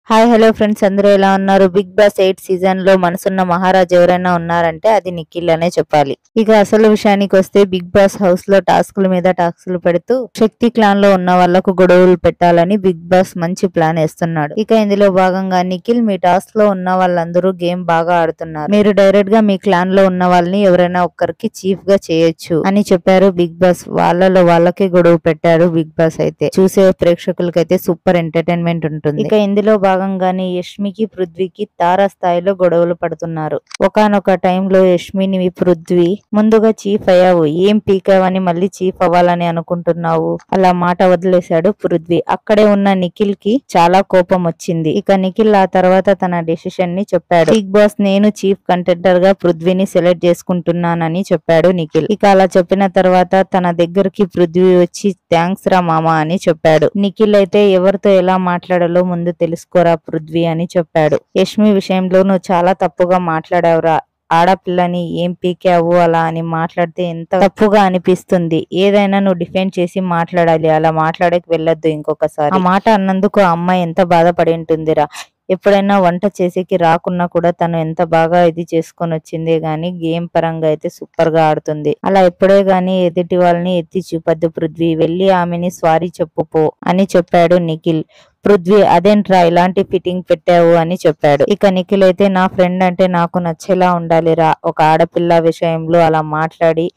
Hi hello friends, అందరూ ఎలా ఉన్నారు? బిగ్ బాస్ 8 సీజన్ లో మనసున్న మహారాజ్ ఎవరైనా ఉన్నారంటే అది నిఖిల్ అనే చెప్పాలి. ఇక అసలు విషయానికి వస్తే, బిగ్ బాస్ హౌస్ లో టాస్కుల మీద టాస్కులు పెడుతూ శక్తి క్లాన్ లో ఉన్న వాళ్లకు గొడవలు పెట్టాలని బిగ్ బాస్ మంచి ప్లాన్ వేస్తున్నాడు. ఇక ఇందులో భాగంగా నిఖిల్, మీ టాస్క్ లో ఉన్న వాళ్ళందరూ గేమ్ బాగా ఆడుతున్నారు, మీరు డైరెక్ట్ గా మీ క్లాన్ లో ఉన్న వాళ్ళని ఎవరైనా ఒక్కరికి చీఫ్ గా చేయొచ్చు అని చెప్పారు బిగ్ బాస్. వాళ్ళలో వాళ్ళకే గొడవ పెట్టారు బిగ్ బాస్. అయితే చూసే ప్రేక్షకులకైతే సూపర్ ఎంటర్టైన్మెంట్ ఉంటుంది. ఇక ఇందులో భాగంగానే యష్మికి, పృథ్వీకి తారాస్థాయిలో గొడవలు పడుతున్నారు. ఒకానొక టైంలో యష్మిని, పృథ్వీ ముందుగా చీఫ్ అయ్యావు, ఏం పీకావని మళ్ళీ చీఫ్ అవ్వాలని అనుకుంటున్నావు, అలా మాట వదిలేశాడు పృథ్వీ. అక్కడే ఉన్న నిఖిల్ కి చాలా కోపం వచ్చింది. ఇక నిఖిల్ ఆ తర్వాత తన డెసిషన్ ని చెప్పాడు. బిగ్ బాస్, నేను చీఫ్ కంటెండర్ గా పృథ్వీని సెలెక్ట్ చేసుకుంటున్నానని చెప్పాడు నిఖిల్. ఇక అలా చెప్పిన తర్వాత తన దగ్గరికి పృథ్వీ వచ్చి, థ్యాంక్స్ రా మామ అని చెప్పాడు. నిఖిల్ అయితే, ఎవరితో ఎలా మాట్లాడాలో ముందు తెలుసుకోరా పృథ్వీ అని చెప్పాడు. యష్మి విషయంలో నువ్వు చాలా తప్పుగా మాట్లాడావురా, ఆడపిల్లని ఏం పీకావు అలా అని మాట్లాడితే ఎంత తప్పుగా అనిపిస్తుంది. ఏదైనా నువ్వు డిఫెండ్ చేసి మాట్లాడాలి, అలా మాట్లాడక వెళ్ళొద్దు ఇంకొకసారి. ఆ మాట అన్నందుకు ఆ అమ్మాయి ఎంత బాధపడి ఉంటుందిరా. ఎప్పుడైనా వంట చేసేకి రాకున్నా కూడా తను ఎంత బాగా ఇది చేసుకొని వచ్చిందే గాని గేమ్ పరంగా అయితే సూపర్ గా ఆడుతుంది. అలా ఎప్పుడే గాని ఎదుటి వాళ్ళని ఎత్తి చూపద్దు పృథ్వీ, వెళ్ళి ఆమెని సారీ చెప్పుపో అని చెప్పాడు నిఖిల్. పృథ్వీ, అదేంట్రా ఇలాంటి ఫిట్టింగ్ పెట్టావు అని చెప్పాడు. ఇక నిఖిల్ అయితే, నా ఫ్రెండ్ అంటే నాకు నచ్చేలా ఉండాలిరా, ఒక ఆడపిల్ల విషయంలో అలా మాట్లాడి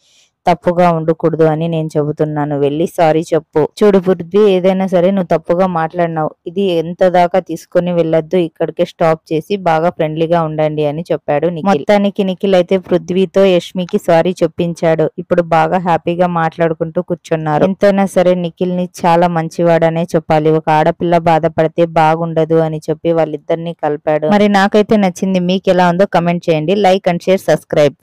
తప్పుగా ఉండకూడదు అని నేను చెబుతున్నాను, వెళ్ళి సారీ చెప్పు. చూడు పృథ్వీ, ఏదైనా సరే నువ్వు తప్పుగా మాట్లాడినావు, ఇది ఎంత దాకా తీసుకుని వెళ్ళొద్దు, ఇక్కడికే స్టాప్ చేసి బాగా ఫ్రెండ్లీగా ఉండండి అని చెప్పాడు నిఖిల్. మొత్తానికి నిఖిల్ అయితే పృథ్వీతో యష్మికి సారీ చెప్పించాడు. ఇప్పుడు బాగా హ్యాపీగా మాట్లాడుకుంటూ కూర్చున్నారు. ఎంతైనా సరే నిఖిల్ ని చాలా మంచివాడనే చెప్పాలి. ఒక ఆడపిల్ల బాధపడితే బాగుండదు అని చెప్పి వాళ్ళిద్దరిని కలిపాడు. మరి నాకైతే నచ్చింది, మీకు ఎలా ఉందో కమెంట్ చేయండి. Like and share, subscribe.